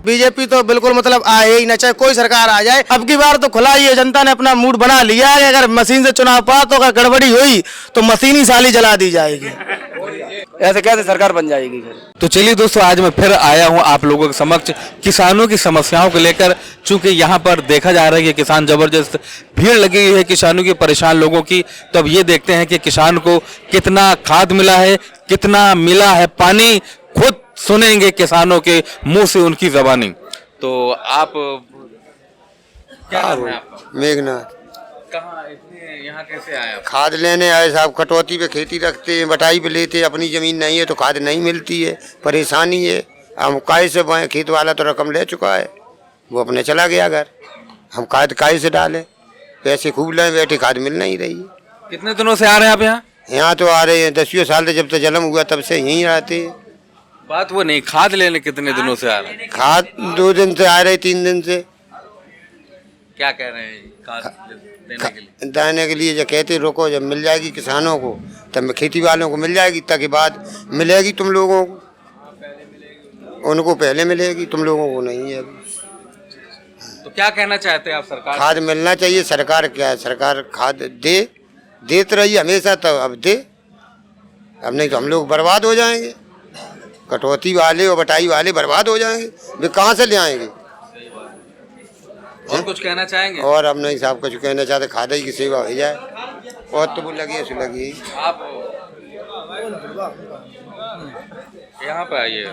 BJP तो बिल्कुल मतलब आए ही ना, चाहे कोई सरकार आ जाए। अब की बार तो खुला ही है, जनता ने अपना मूड बना लिया है। अगर मशीन से चुनाव पास होगा, गड़बड़ी हुई तो मशीन ही साली जला दी जाएगी। ऐसे कैसे सरकार बन जाएगी? तो चलिए दोस्तों, आज मैं फिर आया हूं आप लोगों के समक्ष किसानों की समस्याओं को लेकर। चूंकि यहां पर देखा जा रहा है कि किसान जबरदस्त भीड़ लगी हुई है किसानों की, परेशान लोगों की। तो अब ये देखते हैं कि किसान को कितना खाद मिला है, कितना मिला है पानी, खुद सुनेंगे किसानों के मुंह से उनकी जबानी। तो आप क्या नाम है आपका? मेघनाथ। कहाँ इतने यहाँ कैसे आए आप? खाद लेने आए साहब, कटौती पे खेती रखते हैं, बटाई पे लेते हैं, अपनी जमीन नहीं है तो खाद नहीं मिलती है, परेशानी है। हम काय से बोए, खेत वाला तो रकम ले चुका है, वो अपने चला गया घर, हम खाद काय से डालें, पैसे खूब लें बैठे, खाद मिल नहीं रही है। कितने दिनों से आ रहे हैं आप यहाँ? यहाँ तो आ रहे हैं 10 साल से, जब तक जन्म हुआ तब से यहीं रहते हैं। बात वो नहीं, खाद लेने कितने दिनों से आ रहे हैं? खाद 2 दिन से आ रहे, 3 दिन से। क्या कह रहे हैं खाद देने के लिए? देने के लिए जो कहते रुको, जब मिल जाएगी किसानों को तब खेती वालों को मिल जाएगी, तक बाद मिलेगी तुम लोगों को, उनको पहले मिलेगी, तुम लोगों को नहीं है। तो क्या कहना चाहते हैं आप सरकार? खाद मिलना चाहिए। सरकार क्या है, सरकार खाद देते रही हमेशा, तो अब दे, अब नहीं तो हम लोग बर्बाद हो जाएंगे। कटौती वाले और बटाई वाले बर्बाद हो जाएंगे, वे कहाँ से ले आएंगे? और कुछ कहना चाहेंगे? और अब नहीं साहब कुछ कहना चाहते, खाद ही की सेवा हो जाए, और तो वो लगी है सो लगी है। आप यहाँ पे आइए।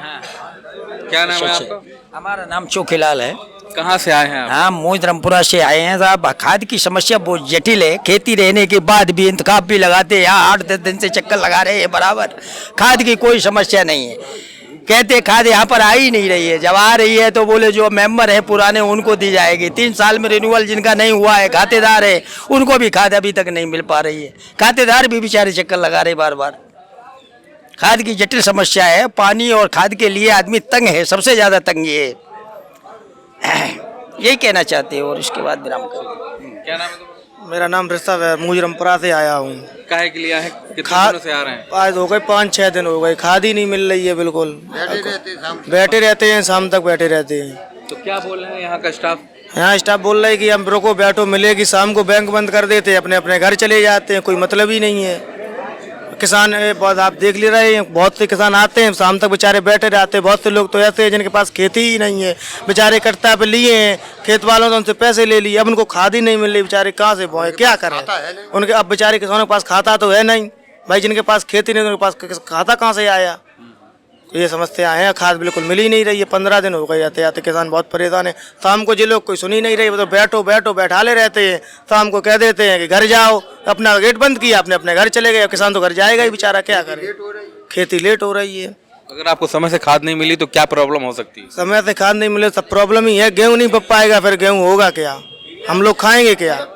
क्या नाम है आपका? हमारा नाम चोखीलाल है। कहाँ से आए हैं आप? हाँ, मोइतरामपुरा से आए हैं साहब। खाद की समस्या बहुत जटिल है। खेती रहने के बाद भी इंतखाब भी लगाते हैं, यहाँ 8-10 दिन से चक्कर लगा रहे हैं बराबर। खाद की कोई समस्या नहीं है, कहते खाद यहाँ पर आ ही नहीं रही है। जब आ रही है तो बोले जो मेंबर है पुराने उनको दी जाएगी। 3 साल में रिन्यूअल जिनका नहीं हुआ है, खातेदार है, उनको भी खाद अभी तक नहीं मिल पा रही है। खातेदार भी बेचारे चक्कर लगा रहे बार बार। खाद की जटिल समस्या है, पानी और खाद के लिए आदमी तंग है, सबसे ज्यादा तंग ये है। यही कहना चाहते हैं और इसके बाद विराम करेंगे। क्या नाम है तुम्हारा? मेरा नाम ऋषभ है, मोइतरामपुरा से आया हूँ। काहे के लिए आए हैं? कितने दिनों से आ रहे हैं? आज हो गए 5-6 दिन हो गए, खाद ही नहीं मिल रही है बिल्कुल। बैठे रहते हैं, शाम तक बैठे रहते हैं। तो क्या बोल रहे हैं यहाँ का स्टाफ? यहाँ स्टाफ बोल रहा है कि हम रुको बैठो मिलेगी, शाम को बैंक बंद कर देते, अपने अपने घर चले जाते हैं, कोई मतलब ही नहीं है। किसान बहुत आप देख ले रहे हैं, बहुत से किसान आते हैं, शाम तक बेचारे बैठे रहते हैं। बहुत से लोग तो ऐसे हैं जिनके पास खेती ही नहीं है, बेचारे कट्टा पे लिए हैं, खेत वालों ने उनसे पैसे ले लिए, अब उनको खाद ही नहीं मिल रही, बेचारे कहाँ से बोए, क्या करें उनके? अब बेचारे किसानों के पास खाता तो है नहीं भाई, जिनके पास खेती नहीं उनके पास खाता कहाँ से आया? ये समस्या है, खाद बिल्कुल मिल ही नहीं रही है। 15 दिन हो गए आते आते, किसान बहुत परेशान है। शाम को जो लोग कोई सुन ही नहीं रही, वो तो बैठो बैठो बैठाले रहते हैं। शाम को कह देते हैं कि घर जाओ, अपना गेट बंद किया, अपने अपने घर चले गए। किसान तो घर जाएगा ही बेचारा, क्या करे, खेती लेट हो रही है। अगर आपको समय से खाद नहीं मिली तो क्या प्रॉब्लम हो सकती है? समय से खाद नहीं मिले सब प्रॉब्लम ही है। गेहूँ नहीं पक पाएगा, फिर गेहूँ होगा क्या, हम लोग खाएंगे क्या? आप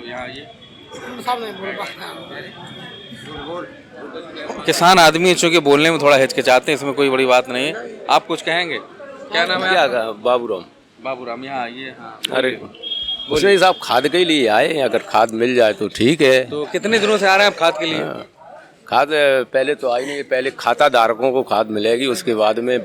यहाँ आइए। किसान आदमी चूंकि बोलने में थोड़ा हिचकिचाते हैं, इसमें कोई बड़ी बात नहीं है। आप कुछ कहेंगे? क्या नाम है आपका? बाबूराम। बाबूराम, यहाँ आइए। हाँ, अरे उसने साहब खाद के लिए आए, अगर खाद मिल जाए तो ठीक है। तो कितने दिनों से आ रहे हैं आप खाद के लिए? खाद पहले तो आई नहीं, पहले खाता धारकों को खाद मिलेगी, उसके बाद में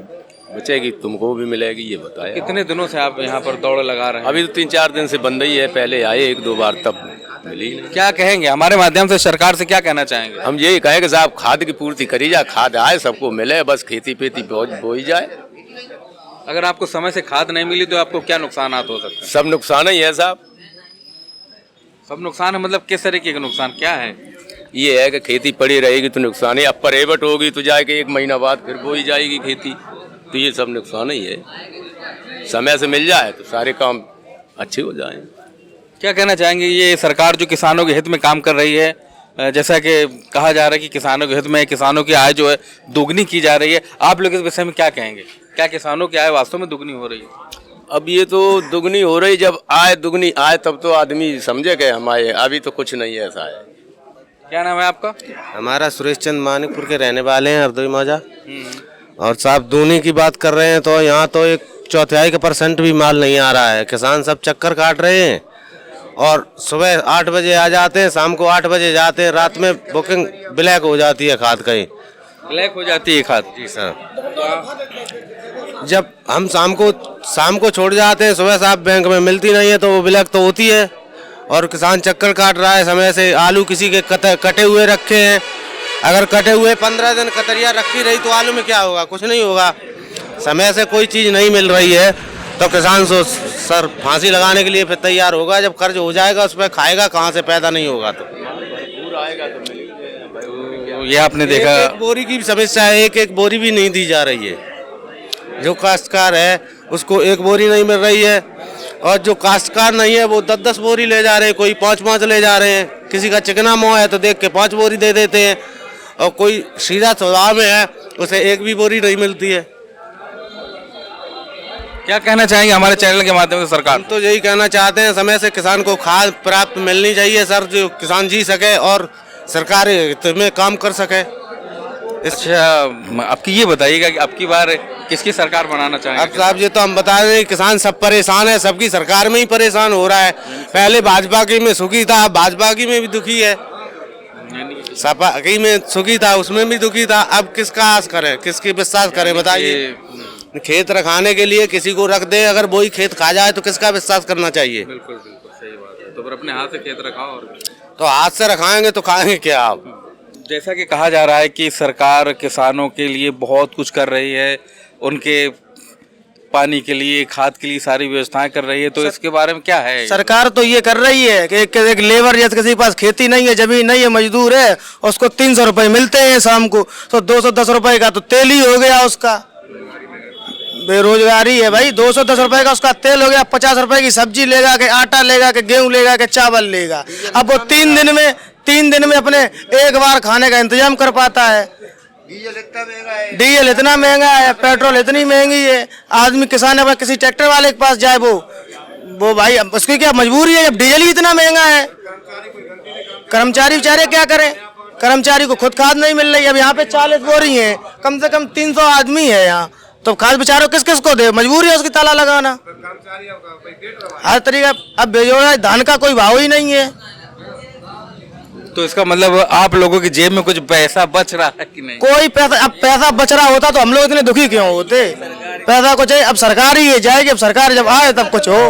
बचेगी, तुमको भी मिलेगी, ये बताया। कितने दिनों से आप यहाँ पर दौड़ लगा रहे हैं? अभी तो 3-4 दिन से बंद ही है, पहले आए 1-2 बार तब मिली नहीं। क्या कहेंगे हमारे माध्यम से सरकार से, क्या कहना चाहेंगे? हम यही कहेंगे साहब खाद की पूर्ति करी जाए, खाद आए सबको मिले, बस खेती पेती बोई जाए। अगर आपको समय से खाद नहीं मिली तो आपको क्या नुकसान हो सकते हैं? सब नुकसान ही है साहब। सब नुकसान है मतलब किस तरीके का नुकसान, क्या है? ये है कि खेती पड़ी रहेगी तो नुकसान है, अब परेवट होगी तो जाके 1 महीना बाद फिर बोई जाएगी खेती, तो ये सब नुकसान ही है। समय से मिल जाए तो सारे काम अच्छे हो जाएं। क्या कहना चाहेंगे, ये सरकार जो किसानों के हित में काम कर रही है, जैसा कि कहा जा रहा है कि किसानों के हित में किसानों की आय जो है दोगुनी की जा रही है, आप लोग इस विषय में क्या कहेंगे? क्या किसानों की आय वास्तव में दुगनी हो रही है? अब ये तो दुगनी हो रही, जब आय दुगनी आए तब तो आदमी समझे गए हम आए, अभी तो कुछ नहीं है ऐसा है। क्या नाम है आपका? हमारा सुरेश चंद मानिकपुर के रहने वाले हैं, हरदोई मौजा। और साहब दूनी की बात कर रहे हैं तो यहाँ तो 1/4% भी माल नहीं आ रहा है। किसान सब चक्कर काट रहे हैं और सुबह 8 बजे आ जाते हैं, शाम को 8 बजे जाते हैं, रात में बुकिंग ब्लैक हो जाती है खाद कहीं। ब्लैक हो जाती है खाद। जी सर, जब हम शाम को छोड़ जाते हैं, सुबह साहब बैंक में मिलती नहीं है तो वो ब्लैक तो होती है। और किसान चक्कर काट रहा है समय से। आलू किसी के कटे हुए रखे हैं, अगर कटे हुए 15 दिन कतरिया रखी रही तो आलू में क्या होगा? कुछ नहीं होगा। समय से कोई चीज़ नहीं मिल रही है तो किसान सर फांसी लगाने के लिए फिर तैयार होगा। जब कर्ज हो जाएगा उस पर खाएगा कहाँ से? पैदा नहीं होगा तो ये आपने देखा। एक बोरी की समस्या है, एक बोरी भी नहीं दी जा रही है। जो काश्तकार है उसको एक बोरी नहीं मिल रही है, और जो काश्तकार नहीं है वो 10-10 बोरी ले जा रहे हैं, कोई 5-5 ले जा रहे हैं। किसी का चिकना मोह है तो देख के 5 बोरी दे देते हैं, और कोई सीधा स्वभाव में है उसे एक भी बोरी नहीं मिलती है। क्या कहना चाहेंगे हमारे चैनल के माध्यम से सरकार? हम तो यही कहना चाहते हैं, समय से किसान को खाद प्राप्त मिलनी चाहिए सर, जो किसान जी सके और सरकार में काम कर सके। अच्छा, आपकी ये बताइएगा कि अब की बार किसकी सरकार बनाना चाहेंगे? अब साहब ये तो हम बता रहे हैं, किसान सब परेशान है, सबकी सरकार में ही परेशान हो रहा है। पहले भाजपा की में सुखी था, अब भाजपा की में भी दुखी है। सपा की में सुखी था, उसमें भी दुखी था। अब किसका आस करें, किसकी विश्वास करें बताइए? खेत रखाने के लिए किसी को रख दे, अगर वही खेत खा जाए तो किसका विश्वास करना चाहिए? बिल्कुल सही बात है। तो फिर अपने हाथ से खेत रखाओ। और तो हाथ से रखाएंगे तो खाएंगे क्या आप? जैसा कि कहा जा रहा है कि सरकार किसानों के लिए बहुत कुछ कर रही है, उनके पानी के लिए, खाद के लिए सारी व्यवस्थाएं कर रही है, तो इसके बारे में क्या है? सरकार तो ये कर रही है कि एक लेबर जैसे किसी के पास खेती नहीं है, जमीन नहीं है, मजदूर है, उसको 300 रुपये मिलते हैं शाम को, तो 210 रुपये का तो तेल ही हो गया उसका। बेरोजगारी है भाई, 210 रुपये का उसका तेल हो गया, 50 रुपये की सब्जी लेगा के, आटा लेगा के, गेहूं लेगा के, चावल लेगा। अब वो 3 दिन में अपने एक बार खाने का इंतजाम कर पाता है। डीजल इतना महंगा है, पेट्रोल इतनी महंगी है। आदमी किसान अगर किसी ट्रैक्टर वाले के पास जाए, वो भाई उसकी क्या मजबूरी है, जब डीजल ही इतना महंगा है। कर्मचारी बेचारे क्या करें? कर्मचारी को खुद खाद नहीं मिल रही। अब यहाँ पे 40 बोरी है, कम से कम 300 आदमी है यहाँ, तो खाद बेचारों किस किस को दे? मजबूरी है उसकी ताला लगाना हर तरीका। अब बेजोड़ा धान का कोई भाव ही नहीं है। तो इसका मतलब आप लोगों की जेब में कुछ पैसा बच रहा है कि नहीं? कोई पैसा, अब पैसा बच रहा होता तो हम लोग इतने दुखी क्यों होते? पैसा को चाहिए, अब सरकार ही ये जाएगी, अब सरकार जब आए तब कुछ हो।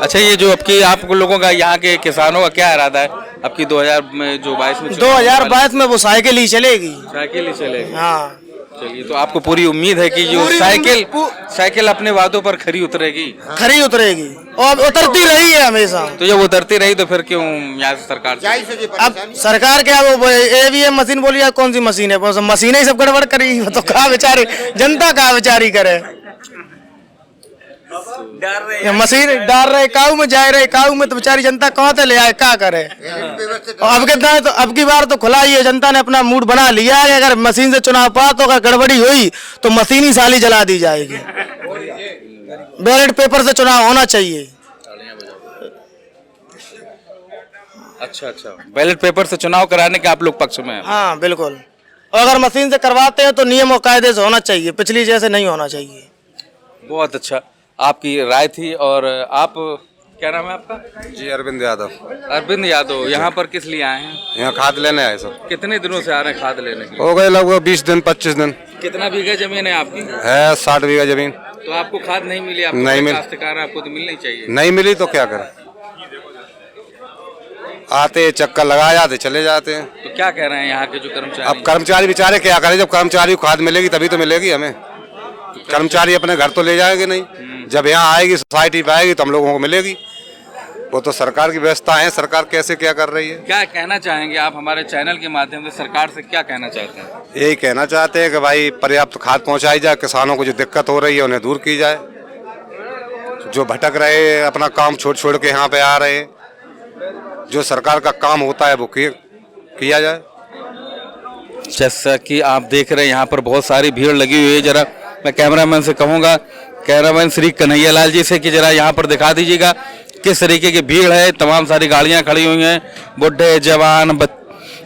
अच्छा, ये जो आपकी आप लोगों का, यहाँ के किसानों का क्या इरादा है आपकी 2022 में? 2022 में वो साइकिल ही चलेगी। साइकिल ही चलेगी। हाँ चलिए, तो आपको पूरी उम्मीद है कि जो साइकिल अपने वादों पर खरी उतरेगी और उतरती रही है हमेशा। तो जब उतरती रही तो फिर क्यों यहाँ से सरकार से? अब सरकार क्या, वो AVM मशीन बोली है, कौन सी मशीन है? मशीन ही सब गड़बड़ करी, तो कहा बेचारी जनता कहा बेचारी करे? मशीन डाल रहे काऊ में, जा रहे काऊ में, तो बेचारी जनता कहाँ से ले आए, क्या करे? अब कितना है, तो अब की बार तो खुला ही है, जनता ने अपना मूड बना लिया है। अगर मशीन से चुनाव पास होगा, गड़बड़ी हुई तो मशीन ही साली जला दी जाएगी। बैलेट पेपर से चुनाव होना चाहिए। अच्छा, बैलेट पेपर से चुनाव कराने के आप लोग पक्ष में हैं? हाँ बिल्कुल। और अगर मशीन से करवाते हैं तो नियम और कायदे से होना चाहिए, पिछली जैसे नहीं होना चाहिए। बहुत अच्छा, आपकी राय थी। और आप, क्या नाम है आपका? जी अरविंद यादव। अरविंद यादव, यहाँ पर किस लिए आए हैं? यहाँ खाद लेने आए सर। कितने दिनों से आ रहे हैं खाद लेने के लिए? हो गए लगभग 20 दिन 25 दिन। कितना बीघा जमीन है आपकी? है 60 बीघा जमीन। तो आपको खाद नहीं मिली? आपको नहीं मिली। काश्तकार आपको तो मिलनी चाहिए। नहीं मिली तो क्या करें, आते चक्कर लगा जाते चले जाते हैं। तो क्या कह रहे हैं यहाँ के जो कर्मचारी? अब कर्मचारी बेचारे क्या करें, जब कर्मचारी को खाद मिलेगी तभी तो मिलेगी हमें। कर्मचारी अपने घर तो ले जाएंगे नहीं, जब यहाँ आएगी सोसाइटी पे आएगी तो हम लोगों को मिलेगी। वो तो सरकार की व्यवस्था है, सरकार कैसे क्या कर रही है। क्या कहना चाहेंगे आप हमारे चैनल के माध्यम से? सरकार से क्या कहना चाहते हैं? यही कहना चाहते हैं कि भाई पर्याप्त खाद पहुँचाई जाए, किसानों को जो दिक्कत हो रही है उन्हें दूर की जाए। जो भटक रहे हैं, अपना काम छोड़ के यहाँ पे आ रहे हैं, जो सरकार का काम होता है वो किया जाए। जैसा कि आप देख रहे हैं यहाँ पर बहुत सारी भीड़ लगी हुई है। जरा मैं कैमरामैन से कहूँगा, कैमरामैन श्री कन्हैया लाल जी से, कि जरा यहाँ पर दिखा दीजिएगा किस तरीके की भीड़ है। तमाम सारी गाड़ियाँ खड़ी हुई हैं, बुढ़े जवान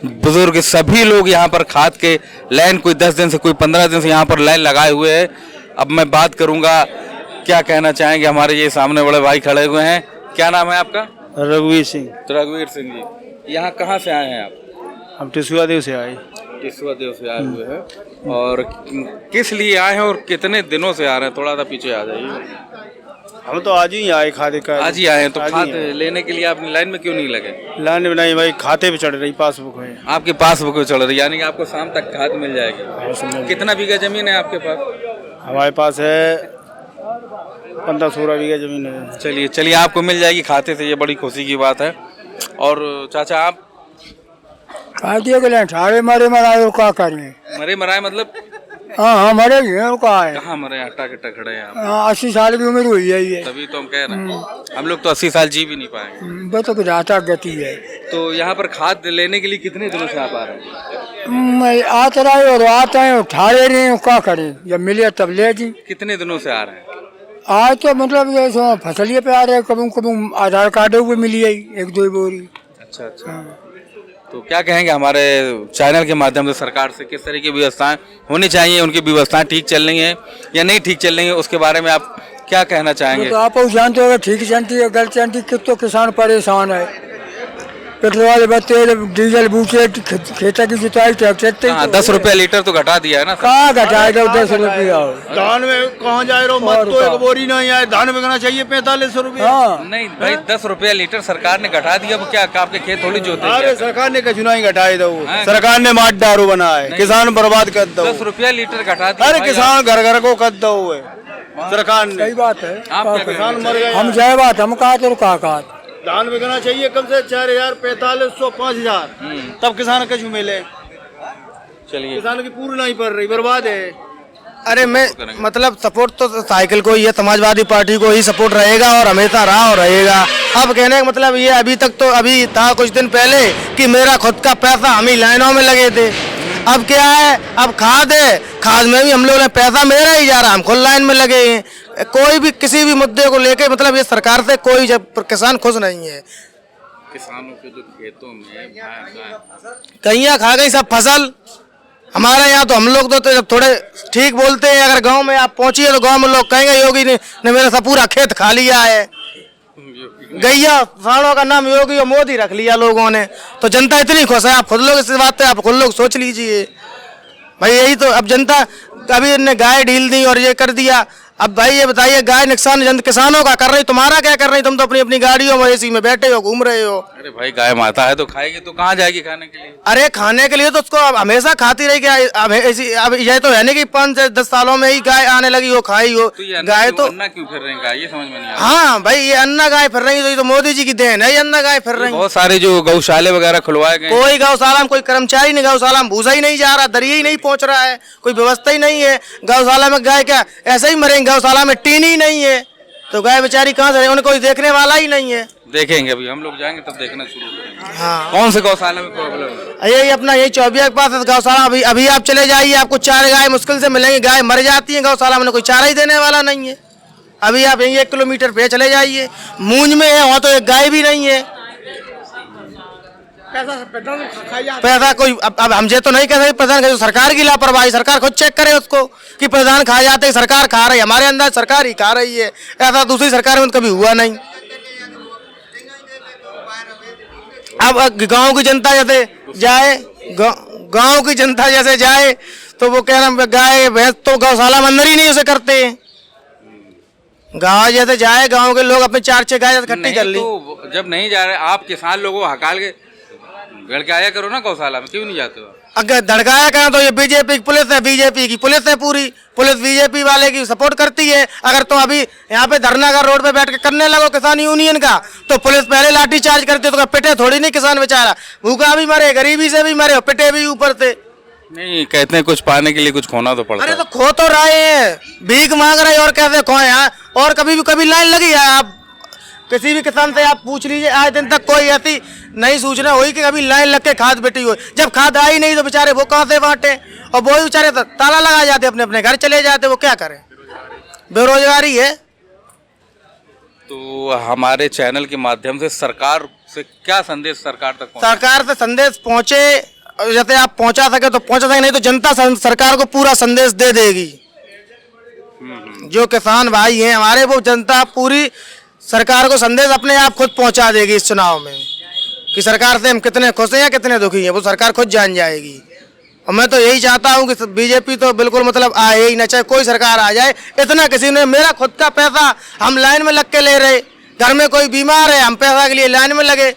बुजुर्ग सभी लोग यहाँ पर खाद के लाइन, कोई 10 दिन से कोई 15 दिन से यहाँ पर लाइन लगाए हुए हैं। अब मैं बात करूँगा, क्या कहना चाहेंगे हमारे ये सामने बड़े भाई खड़े हुए हैं। क्या नाम है आपका? रघुवीर सिंह। रघुवीर सिंह जी, यहाँ कहाँ से आए हैं आप? हम टिसुआ देव से आए। किस्वा देव से आए हुए हैं और किस लिए आए हैं और कितने दिनों से आ रहे हैं? थोड़ा सा पीछे आ जाइए। हम तो आज ही आए खाते का। आज ही आए हैं, तो आज ही खाद आए। लेने के लिए आपने लाइन में क्यों नहीं लगे? लाइन में नहीं भाई, खाते पे चढ़ रही पासबुक है। आपके पास वो क्यों चल रही, यानी कि आपको शाम तक खाद मिल जाएगी। कितना बीघा जमीन है आपके पास? हमारे पास है 15-16 बीघा जमीन है। चलिए चलिए, आपको मिल जाएगी खाते से, ये बड़ी खुशी की बात है। और चाचा आप खाते के लिए ठाड़े मारे मराए क्या करें? मरे मराए मतलब हाँ मरे हैं कहा है। कहाँ मरे? हट्टा कट्टा खड़े हैं आप। 80 साल की उम्र हुई है ये। तभी तो हम कह रहे हैं, हम लोग तो 80 साल जी भी नहीं पाएंगे। वो तो जाता गति है। तो यहाँ पर खाद लेने के लिए कितने दिनों से आप आ रहे हैं? मैं आता रहे और आता है ठाड़े रहे हैं, क्या करें? जब मिले तब ले जी। कितने दिनों से आ रहे हैं? आज तो मतलब ये सो फसलिए पे आ रहे हैं, कभी कभी आधार कार्ड भी मिली है 1-2 बोरी। अच्छा अच्छा। तो क्या कहेंगे हमारे चैनल के माध्यम से सरकार से, किस तरह की व्यवस्थाएं होनी चाहिए, उनकी व्यवस्थाएं ठीक चल रही हैं या नहीं ठीक चल रही हैं, उसके बारे में आप क्या कहना चाहेंगे? तो आप जानते हो ठीक चलती है गलत चलती, कितो किसान परेशान है। पेट्रोल तेल डीजल बूटे खेता की जुताई ट्रैक्टर 10 रुपया लीटर तो घटा दिया है ना। कहाँ घटाएगा 10 रुपया? धान में कहाँ जा रहे हो? मत तो एक बोरी नहीं आए, धान बिकना चाहिए 45 रुपये। हाँ नहीं भाई, 10 रुपया लीटर सरकार ने घटा दिया, वो क्या आपके खेत थोड़ी जोते? अरे सरकार ने कचुना ही घटाई दो, हाँ। सरकार ने माट दारू बनाए, किसान बर्बाद कर दो। 10 रुपया लीटर घटा दिया। अरे किसान घर घर को कर दो हुए सरकार ने। सही बात है। आप क्या किसान मर गए। हम जय बात हम कहा तो कहा धान बिकना चाहिए कम से 4000, 4500, 5000, तब किसान कछु मिले। चलिए किसान की पूरी नहीं पड़ रही, बर्बाद है। अरे मैं मतलब सपोर्ट तो साइकिल को ही है, समाजवादी पार्टी को ही सपोर्ट रहेगा और हमेशा रहा और रहेगा। अब कहने का मतलब ये अभी तक तो अभी था कुछ दिन पहले कि मेरा खुद का पैसा, हम ही लाइनों में लगे थे। अब क्या है, अब खाद है, खाद में भी हम लोग ने पैसा मेरा ही जा रहा, हम खुद लाइन में लगे हैं। कोई भी किसी भी मुद्दे को लेके मतलब ये सरकार से कोई किसान खुश नहीं है। किसानों के जो खेतों में कहीं खा गई सब फसल। हमारे यहाँ तो हम लोग तो थोड़े ठीक बोलते हैं, अगर गांव में आप पहुंचिए तो गांव में लोग कहेंगे योगी ने मेरा सब पूरा खेत खा लिया है। गैया साड़ों का नाम योगी और मोदी रख लिया लोगों ने, तो जनता इतनी खुश है। आप खुद लोग इस बात पे आप खुद लोग सोच लीजिए भाई। यही तो अब जनता, अभी इनने गाय ढील दी और ये कर दिया। अब भाई ये बताइए, गाय नुकसान किसानों का कर रही, तुम्हारा क्या कर रही? तुम तो अपनी अपनी गाड़ियों में एसी में बैठे हो, घूम रहे हो। अरे भाई, गाय माता है तो खाएगी, तो कहाँ जाएगी खाने के लिए? अरे खाने के लिए तो उसको अब हमेशा खाती रही क्या? अब ऐसी अब ये तो है नहीं कि 5 से 10 सालों में ही गाय आने लगी हो, खाई हो गाय। तो अन्ना क्यों फिर रहे हैं, ये समझ में नहीं आ रहा। हाँ भाई, ये अन्ना गाय फिर रही, तो ये तो मोदी जी की देन है, ये अन्ना गाय फिर रही। बहुत सारे जो गौशाले वगैरह खुलवाए गए, कोई गौशाला में कोई कर्मचारी नहीं, गौशाला में भूसा ही नहीं जा रहा, दरिया ही नहीं पहुंच रहा है, कोई व्यवस्था ही नहीं है। गौशाला में गाय क्या ऐसे ही मरेंगे? गौशाला में टीन ही नहीं है तो गाय बेचारी कहाँ से? उन्हें कोई देखने वाला ही नहीं है। देखेंगे अभी हम लोग जाएंगे तब देखना शुरू करेंगे। हाँ, कौन से गौशाला में प्रॉब्लम है? यही अपना यही चौबिया के पास है गौशाला। अभी अभी आप चले जाइए, आपको 4 गाय मुश्किल से मिलेंगी। गाय मर जाती है गौशाला में, कोई चारा ही देने वाला नहीं है। अभी आप यही 1 किलोमीटर पे चले जाइए, मूंज में है, वहाँ तो एक गाय भी नहीं है। पैसा कोई अब हमसे तो नहीं कह सकते प्रधान का, सरकार की लापरवाही। सरकार खुद चेक करे उसको कि प्रधान खा जाते, सरकार खा रही है। हमारे अंदर सरकार ही खा रही है, ऐसा दूसरी सरकार में कभी हुआ नहीं। अब गांव की जनता जैसे जाए, गांव की जनता जैसे जाए तो वो कह रहे गाय भैंस तो गौशाला में अंदर ही नहीं उसे करते हैं। गाँव जैसे जाए, गांव के लोग अपने 4-6 गाय इकट्ठी कर ली। तो जब नहीं जा रहे आप किसान लोगों हकाल के गड़ के आया करो ना गौशाला में, क्यों नहीं जाते हो? अगर धड़काया करें तो ये बीजेपी की पुलिस है, बीजेपी की पुलिस है, पूरी पुलिस बीजेपी वाले की सपोर्ट करती है। अगर तुम अभी यहाँ पे धरना का रोड पे बैठ के करने लगो किसान यूनियन का, तो पुलिस पहले लाठी चार्ज करती है, तो पिटे थोड़ी नहीं किसान बेचारा, भूखा भी मरे, गरीबी से भी मरे, पिटे भी ऊपर से। नहीं, कहते हैं कुछ पाने के लिए कुछ खोना तो पड़ता है। अरे तो खो तो रहे हैं, भीख मांग रहे हैं और कैसे खोए हैं? और कभी लाइन लगी है? आप किसी भी किसान से आप पूछ लीजिए, आज दिन तक कोई ऐसी नहीं सूचना हुई कि कभी लाइन लग के खाद बेटी हो। जब खाद आई नहीं तो बेचारे वो कहाँ से बांटे? और वो बेचारे तो ताला लगा जाते, अपने अपने घर चले जाते, वो क्या करें? बेरोजगारी है। तो हमारे चैनल के माध्यम से सरकार से क्या संदेश सरकार तक पहुंचे? सरकार से संदेश पहुंचे, जैसे आप पहुंचा सके तो पहुंचा सके, नहीं तो जनता सरकार को पूरा संदेश दे देगी। जो किसान भाई हैं हमारे, वो जनता पूरी सरकार को संदेश अपने आप खुद पहुंचा देगी इस चुनाव में कि सरकार से हम कितने खुश हैं या कितने दुखी हैं, वो सरकार खुद जान जाएगी। और मैं तो यही चाहता हूँ कि बीजेपी तो बिल्कुल मतलब आए ही ना, चाहे कोई सरकार आ जाए। इतना किसी ने, मेरा खुद का पैसा हम लाइन में लग के ले रहे, घर में कोई बीमार है हम पैसा के लिए लाइन में लगे।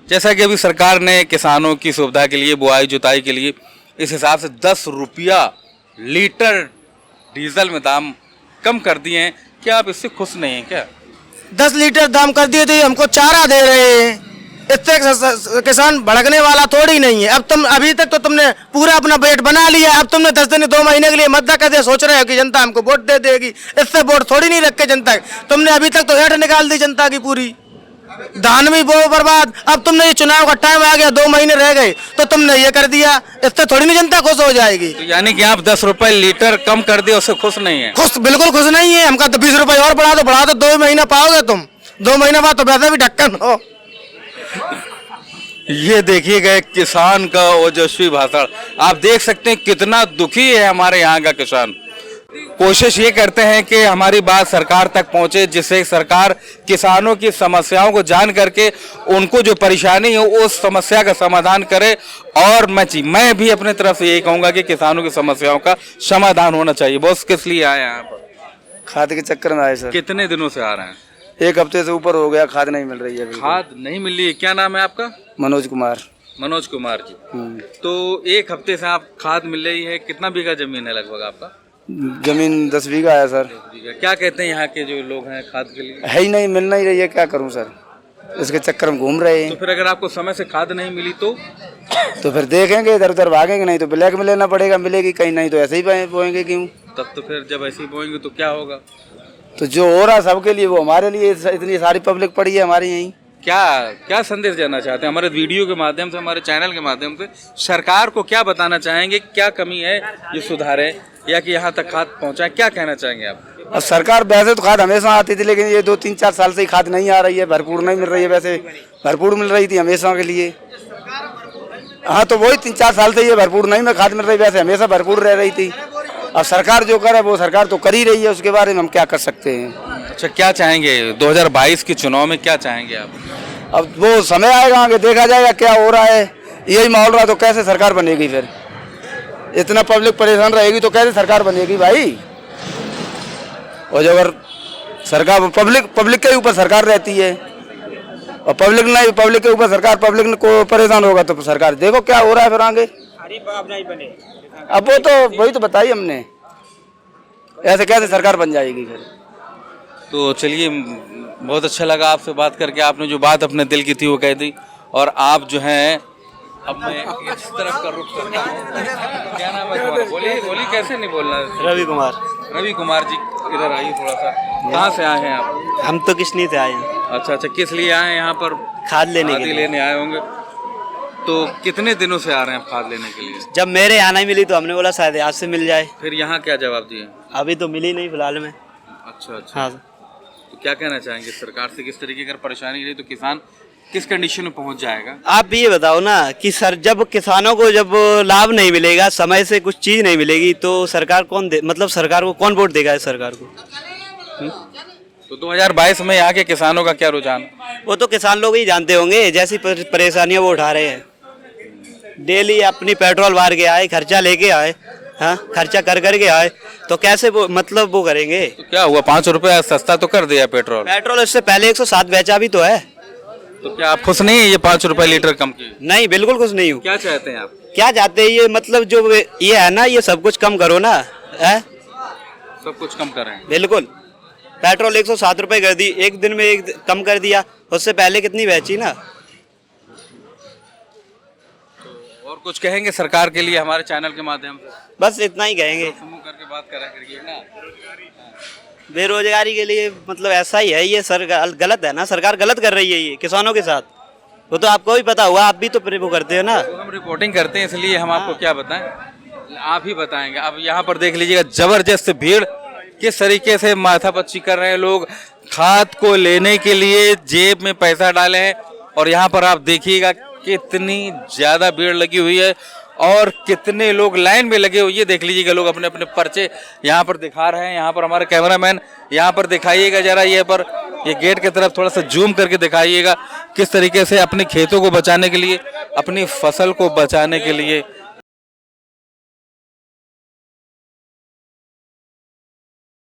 जैसा कि अभी सरकार ने किसानों की सुविधा के लिए, बुआई जुताई के लिए इस हिसाब से 10 रुपया लीटर डीजल में दाम कम कर दिए हैं, क्या आप इससे खुश नहीं हैं क्या? 10 लीटर दाम कर दिए थे, हमको चारा दे रहे हैं। इससे किसान भड़कने वाला थोड़ी नहीं है। अब तुम अभी तक तो तुमने पूरा अपना बजट बना लिया, अब तुमने 10 दिन 2 महीने के लिए मद्दा कर दिया, सोच रहे हो कि जनता हमको वोट दे देगी। इससे वोट थोड़ी नहीं रख के जनता, तुमने अभी तक तो हेठ निकाल दी जनता की पूरी, धान भी वो बर्बाद। अब तुमने ये चुनाव का टाइम आ गया, 2 महीने रह गए तो तुमने ये कर दिया, इससे थोड़ी नहीं जनता खुश हो जाएगी। तो यानी कि आप 10 रुपए लीटर कम कर दिए, उससे खुश नहीं है? खुश, बिल्कुल खुश नहीं है। हमका तो 20 रुपए और बढ़ा दो 2 महीना पाओगे तुम, 2 महीने बाद तो वैसे भी ढक्कन हो। ये देखिएगा एक किसान का ओजस्वी भाषण, आप देख सकते हैं कितना दुखी है हमारे यहाँ का किसान। कोशिश ये करते हैं कि हमारी बात सरकार तक पहुंचे, जिससे सरकार किसानों की समस्याओं को जान करके उनको जो परेशानी है उस समस्या का समाधान करे। और मैं भी अपने तरफ से यही कहूंगा कि किसानों की समस्याओं का समाधान होना चाहिए। बॉस किस लिए आए यहाँ पर? खाद के चक्कर में आए सर। कितने दिनों से आ रहे हैं? 1 हफ्ते से ऊपर हो गया, खाद नहीं मिल रही है। खाद नहीं मिल रही है? क्या नाम है आपका? मनोज कुमार। मनोज कुमार जी। तो 1 हफ्ते से आप खाद मिल रही है, कितना बीघा जमीन है लगभग आपका? जमीन 10 बीघा है सर। क्या कहते हैं यहाँ के जो लोग हैं खाद के लिए? है ही नहीं, मिल नहीं रही है, क्या करूँ सर, इसके चक्कर में घूम रहे हैं। तो फिर अगर आपको समय से खाद नहीं मिली तो फिर देखेंगे, इधर उधर भागेंगे, नहीं तो ब्लैक में लेना पड़ेगा, मिलेगी कहीं, नहीं तो ऐसे ही बोएंगे। क्यों? तब तो फिर जब ऐसे ही बोएंगे तो क्या होगा? तो जो हो रहा सबके लिए वो हमारे लिए, इतनी सारी पब्लिक पड़ी है हमारी यहीं। क्या संदेश देना चाहते हैं हमारे वीडियो के माध्यम से, हमारे चैनल के माध्यम से? सरकार को क्या बताना चाहेंगे, क्या कमी है ये सुधारे या कि यहाँ तक खाद पहुँचाए, क्या कहना चाहेंगे आप? अब सरकार वैसे तो खाद हमेशा आती थी, लेकिन ये 2-3-4 साल से ही खाद नहीं आ रही है, भरपूर नहीं मिल रही है। वैसे भरपूर मिल रही थी हमेशा के लिए। हाँ, तो वही 3-4 साल से ये भरपूर नहीं में खाद मिल रही, वैसे हमेशा भरपूर रह रही थी। अब सरकार जो करे वो सरकार तो कर ही रही है, उसके बारे में हम क्या कर सकते हैं। अच्छा, क्या चाहेंगे 2022 के चुनाव में, क्या चाहेंगे आप? अब वो समय आएगा, आगे देखा जाएगा क्या हो रहा है। यही माहौल रहा तो कैसे सरकार बनेगी? फिर इतना पब्लिक परेशान रहेगी तो कैसे सरकार बनेगी भाई? और जो अगर सरकार पब्लिक के ऊपर सरकार रहती है और पब्लिक के ऊपर सरकार, पब्लिक को परेशान होगा तो सरकार देखो क्या हो रहा है फिर आगे। अब वो तो वही तो बताई हमने, ऐसे कैसे सरकार बन जाएगी फिर। तो चलिए, बहुत अच्छा लगा आपसे बात करके, आपने जो बात अपने दिल की थी वो कह दी। और आप जो हैं, अब मैं इस तरफ का रुख करता हूँ। क्या नाम है तुम्हारा? बोलिए कैसे नहीं बोलना? रवि कुमार। रवि कुमार जी, इधर आइए थोड़ा सा। कहाँ से आए हैं आप? हम तो किसनी से आए हैं। अच्छा, किस लिए आए हैं यहाँ पर? खाद लेने आए होंगे। तो कितने दिनों से आ रहे हैं आप खाद लेने के लिए? जब मेरे यहाँ नहीं मिली तो हमने बोला शायद आज से मिल जाए। फिर यहाँ क्या जवाब दिए? अभी तो मिली नहीं फिलहाल में। अच्छा। हाँ। तो क्या कहना चाहेंगे सरकार से, किस तरीके की परेशानी रही तो किसान किस कंडीशन में पहुंच जाएगा? आप भी ये बताओ ना कि सर, जब किसानों को जब लाभ नहीं मिलेगा, समय से कुछ चीज नहीं मिलेगी, तो सरकार कौन दे, मतलब सरकार को कौन वोट देगा? इस सरकार को। तो 2022 में यहाँ के किसानों का क्या रुझान? वो तो किसान लोग ही जानते होंगे, जैसी परेशानियां वो उठा रहे हैं। डेली अपनी पेट्रोल भर के आए, खर्चा लेके आए, हाँ, खर्चा कर के आए, तो कैसे वो मतलब वो करेंगे? तो क्या हुआ, 5 रुपया सस्ता तो कर दिया पेट्रोल इससे पहले 107 बेचा भी तो है। तो क्या आप खुश नहीं है ये 5 रुपए लीटर कम की? नहीं, बिल्कुल खुश नहीं हूँ। क्या चाहते हैं आप? क्या चाहते हैं ये, मतलब जो ये है ना, ये सब कुछ कम करो ना, है सब कुछ कम करें। बिल्कुल। पेट्रोल 107 रुपए कर दी, एक दिन में कम कर दिया, उससे पहले कितनी बेची ना। और कुछ कहेंगे सरकार के लिए हमारे चैनल के माध्यम से? बस इतना ही कहेंगे, समूह करके बात करा करिए ना। बेरोजगारी के लिए मतलब ऐसा ही है, ये सर गलत है ना, सरकार गलत कर रही है ये किसानों के साथ। वो तो आपको भी पता हुआ, आप भी तो वो करते हो ना। तो हम रिपोर्टिंग करते हैं, इसलिए हम आपको क्या बताएं, आप ही बताएंगे। अब यहाँ पर देख लीजिएगा जबरदस्त भीड़, किस तरीके से माथापच्ची कर रहे हैं लोग, खाद को लेने के लिए जेब में पैसा डाले हैं। और यहाँ पर आप देखिएगा कितनी ज्यादा भीड़ लगी हुई है और कितने लोग लाइन में लगे हुए। ये देख लीजिएगा, लोग अपने अपने पर्चे यहाँ पर दिखा रहे हैं। यहाँ पर हमारे कैमरामैन यहाँ पर दिखाइएगा जरा, ये गेट की तरफ थोड़ा सा जूम करके दिखाइएगा किस तरीके से अपने खेतों को बचाने के लिए, अपनी फसल को बचाने के लिए